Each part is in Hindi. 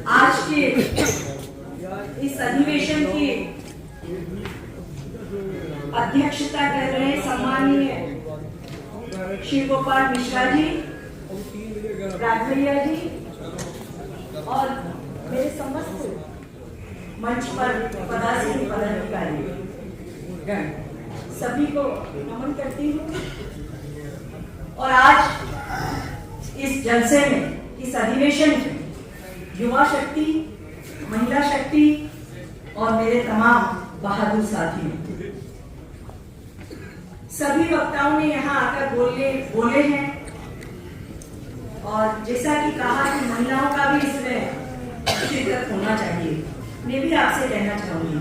आज के इस अधिवेशन की अध्यक्षता कर रहे सम्माननीय शिव गोपाल मिश्रा जी, राघवैया जी और मेरे समस्त मंच पर पदासीन पदाधिकारी, सभी को नमन करती हूँ। और आज इस जलसे में, इस अधिवेशन में युवा शक्ति, महिला शक्ति और मेरे तमाम बहादुर साथी, सभी वक्ताओं ने यहाँ आकर बोले हैं। और जैसा कि कहा कि महिलाओं का भी इसमें शिरकत होना चाहिए, मैं भी आपसे कहना चाहूंगी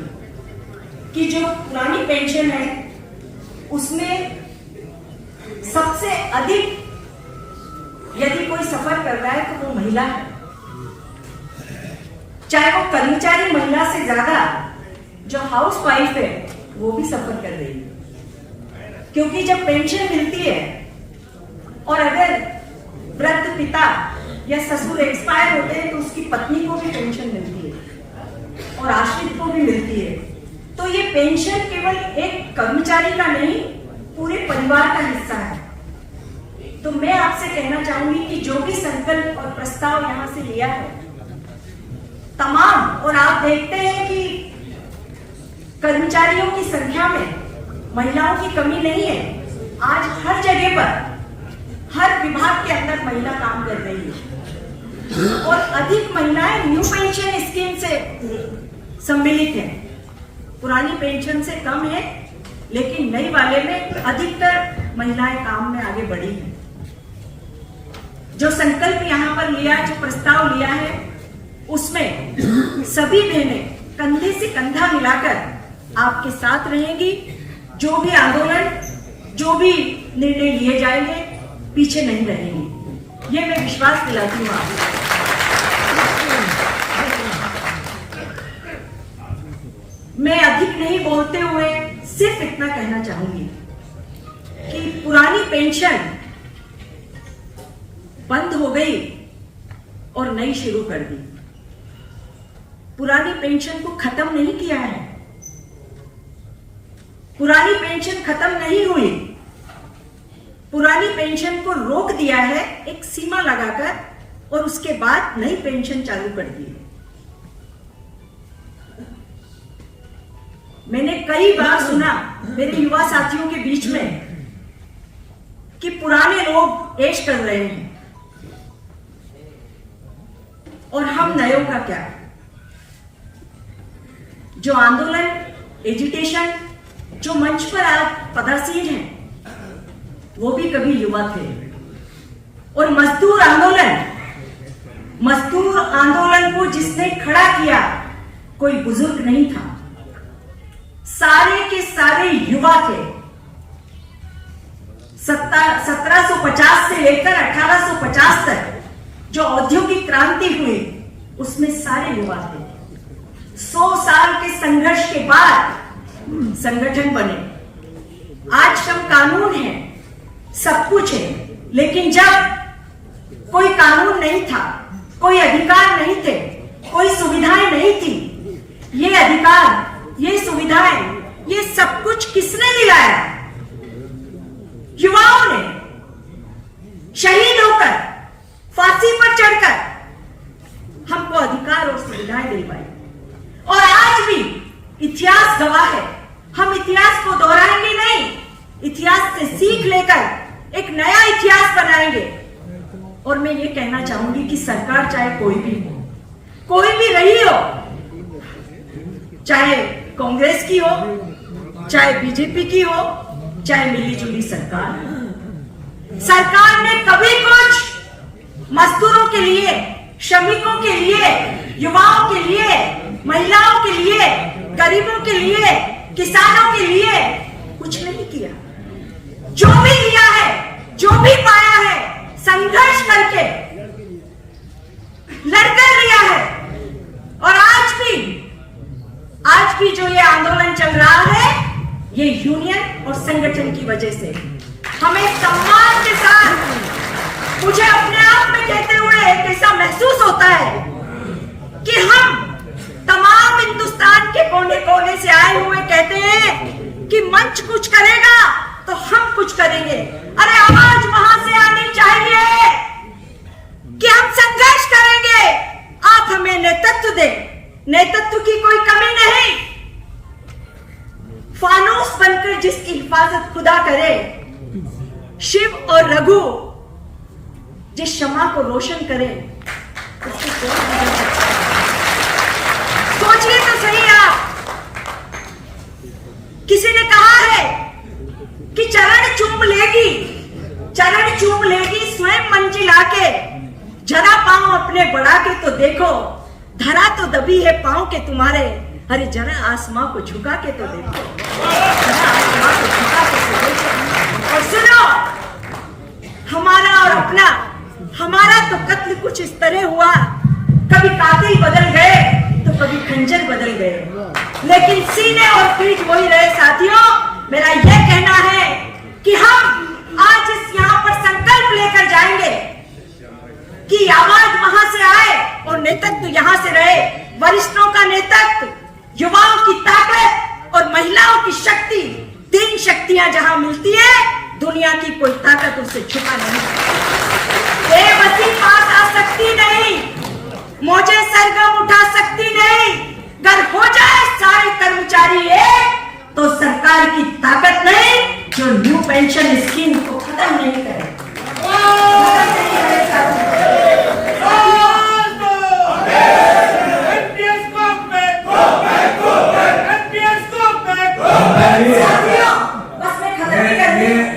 कि जो पुरानी पेंशन है उसमें सबसे अधिक यदि कोई सफर कर रहा है तो वो महिला है, चाहे वो कर्मचारी महिला से ज्यादा जो हाउस वाइफ है वो भी सफर कर रही है। क्योंकि जब पेंशन मिलती है और अगर वृद्ध पिता या ससुर एक्सपायर होते हैं तो उसकी पत्नी को भी पेंशन मिलती है और आश्रित को भी मिलती है। तो ये पेंशन केवल एक कर्मचारी का नहीं, पूरे परिवार का हिस्सा है। तो मैं आपसे कहना चाहूंगी कि जो भी संकल्प और प्रस्ताव यहाँ से लिया है तमाम, और आप देखते हैं कि कर्मचारियों की संख्या में महिलाओं की कमी नहीं है। आज हर जगह पर, हर विभाग के अंदर महिला काम कर रही है और अधिक महिलाएं न्यू पेंशन स्कीम से सम्मिलित हैं। पुरानी पेंशन से कम है, लेकिन नई वाले में अधिकतर महिलाएं काम में आगे बढ़ी हैं। जो संकल्प यहाँ पर लिया, जो प्रस्ताव लिया है, उसमें सभी बहनें कंधे से कंधा मिलाकर आपके साथ रहेंगी। जो भी आंदोलन, जो भी निर्णय लिए जाएंगे, पीछे नहीं रहेंगी, ये मैं विश्वास दिलाती हूँ आपको। मैं अधिक नहीं बोलते हुए सिर्फ इतना कहना चाहूंगी कि पुरानी पेंशन बंद हो गई और नई शुरू कर दी। पुरानी पेंशन को खत्म नहीं किया है, पुरानी पेंशन खत्म नहीं हुई, पुरानी पेंशन को रोक दिया है एक सीमा लगाकर, और उसके बाद नई पेंशन चालू कर दी है। मैंने कई बार सुना मेरे युवा साथियों के बीच में कि पुराने लोग ऐश कर रहे हैं और हम नयों का क्या। जो आंदोलन, एजिटेशन, जो मंच पर आज पदासीन हैं, वो भी कभी युवा थे। और मजदूर आंदोलन को जिसने खड़ा किया कोई बुजुर्ग नहीं था, सारे के सारे युवा थे। 1750 से लेकर 1850 तक जो औद्योगिक क्रांति हुई उसमें सारे युवा थे। 100 साल के संघर्ष के बाद संगठन बने। आज श्रम कानून है, सब कुछ है, लेकिन जब कोई कानून नहीं था, कोई अधिकार नहीं थे, कोई सुविधाएं नहीं थी, ये अधिकार, ये सुविधाएं, ये सब कुछ किसने दिलाया? युवाओं ने। शहीद होकर, फांसी पर चढ़कर हमको अधिकार और सुविधाएं दिलवाई। और आज भी इतिहास गवाह है, हम इतिहास को दोहराएंगे नहीं, इतिहास से सीख लेकर एक नया इतिहास बनाएंगे। और मैं ये कहना चाहूंगी कि सरकार चाहे कोई भी हो, कोई भी रही हो, चाहे कांग्रेस की हो, चाहे बीजेपी की हो, चाहे मिली जुली सरकार ने कभी कुछ मजदूरों के लिए, श्रमिकों के लिए, युवाओं के लिए, महिलाओं के लिए, गरीबों के लिए, किसानों के लिए कुछ नहीं किया। जो भी किया है, जो भी पाया है, संघर्ष करके लड़कर लिया है। और आज भी जो ये आंदोलन चल रहा है, ये यूनियन और संगठन की वजह से। हमें सम्मान के साथ मुझे अपने आप में कहते हुए कैसा महसूस होता है कि हम तमाम हिंदुस्तान के कोने कोने से आए हुए कहते हैं कि मंच कुछ करेगा तो हम कुछ करेंगे। अरे आवाज वहां से आनी चाहिए कि हम संघर्ष करेंगे, आप हमें नेतृत्व दें। नेतृत्व की कोई कमी नहीं। फानूस बनकर जिसकी हिफाजत खुदा करे, शिव और रघु जिस क्षमा को रोशन करे, उसको कौन नहीं सकता। सोचिए तो सही आप। किसी ने कहा है कि चरण चूम लेगी स्वयं मंजिल आके, जरा पांव अपने बढ़ा के तो देखो, धरा तो दबी है पांव के तुम्हारे, अरे जरा आसमां को झुका के तो देखो, जरा आसमां को झुका के तो देखो। और सुनो, हमारा और अपना, हमारा तो कत्ल कुछ इस तरह हुआ, कभी कातिल बदल गए तो कभी खंजर बदल गए, लेकिन सीने और पीठ वही रहे। साथियों, मेरा यह कहना है कि हम आज इस यहाँ पर संकल्प लेकर जाएंगे कि आवाज वहां से आए और नेतृत्व यहाँ से रहे। वरिष्ठों का नेतृत्व, युवाओं की ताकत और महिलाओं की शक्ति, तीन शक्तियां जहां मिलती है, दुनिया की कोई ताकत उसे छुपा नहीं सकती। बेबसी पास आ सकती नहीं, मौजे सरगम उठा सकती नहीं। अगर हो जाए सारे कर्मचारी एक, तो सरकार की ताकत नहीं जो न्यू पेंशन स्कीम को खत्म नहीं करे।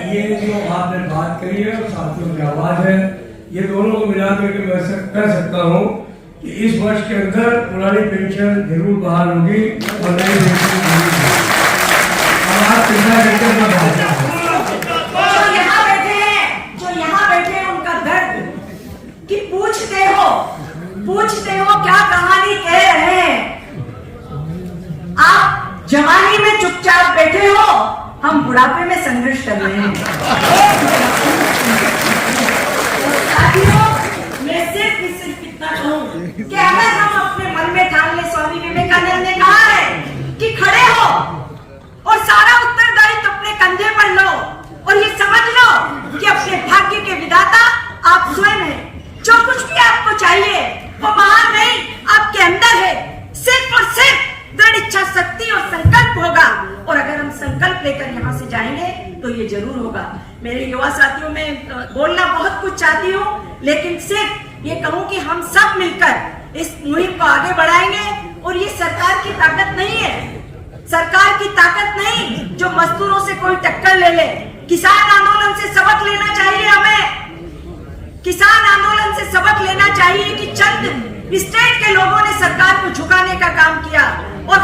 ये जो आपने बात करी है और साथियों की आवाज है, ये दोनों को मिला करके मैं कह सकता हूँ कि इस वर्ष के अंदर पुरानी पेंशन जरूर बहाल होगी और नई पेंशन होगी। और आप चिंता करके मैं भागता हूँ। जो यहाँ बैठे हैं उनका दर्द कि पूछते हो क्या कहानी कह रहे हैं। आप जवानी में चुपचाप बैठे हो, हम बुढ़ापे में संघर्ष कर रहे हैं। साथियों, मैं सिर्फ इतना कहूं कि अगर हम अपने मन में ठान ले, स्वामी विवेकानंद ने कहा है कि खड़े हो और सारा उत्तरदायित्व अपने कंधे पर लो और ये समझ लो कि अपने भाग्य के विधाता आप स्वयं हैं। जो कुछ भी आपको चाहिए वो बाहर नहीं, आपके अंदर है। सिर्फ और सिर्फ दृढ़ इच्छा शक्ति और संकल्प होगा, और अगर हम संकल्प लेकर यहाँ से जाएंगे तो ये जरूर होगा। मेरे युवा साथियों में बोलना बहुत कुछ चाहती हूँ, लेकिन सिर्फ ये कहूँ कि हम सब मिलकर इस मुहिम को आगे बढ़ाएंगे। और ये सरकार की ताकत नहीं है, सरकार की ताकत नहीं जो मजदूरों से कोई टक्कर ले ले। किसान आंदोलन से सबक लेना चाहिए हमें। किसान आंदोलन से सबक लेना चाहिए कि चंद स्टेट के लोगों ने सरकार को झुकाने का काम किया, और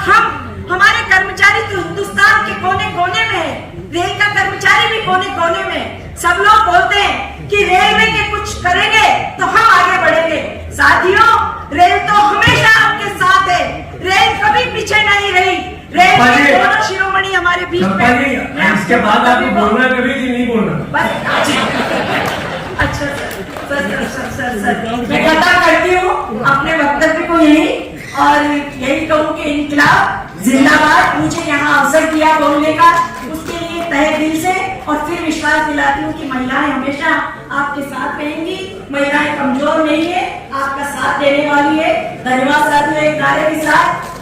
हमारे कर्मचारी तो हिंदुस्तान के कोने कोने में है। रेल का कर्मचारी भी कोने कोने में। सब लोग बोलते हैं कि रेलवे के कुछ करेंगे तो हम आगे बढ़ेंगे। साथियों, रेल तो हमेशा आपके साथ है, रेल कभी पीछे नहीं रही। रेल के दोनों शिरोमणि हमारे बीच में। इसके बाद आपको बोलना कभी नहीं बोलना। अच्छा सर, मैं खत्म करती हूँ अपने वक्तव्य को यही, और यही कहूँ कि इनकलाब जिंदाबाद। मुझे यहाँ अवसर दिया बोलने का, उसके लिए तहे दिल से और फिर विश्वास दिलाती हूँ कि महिलाएं हमेशा आपके साथ रहेंगी। महिलाएं कमजोर नहीं है, आपका साथ देने वाली है। धन्यवाद साथियों, एक नारे के साथ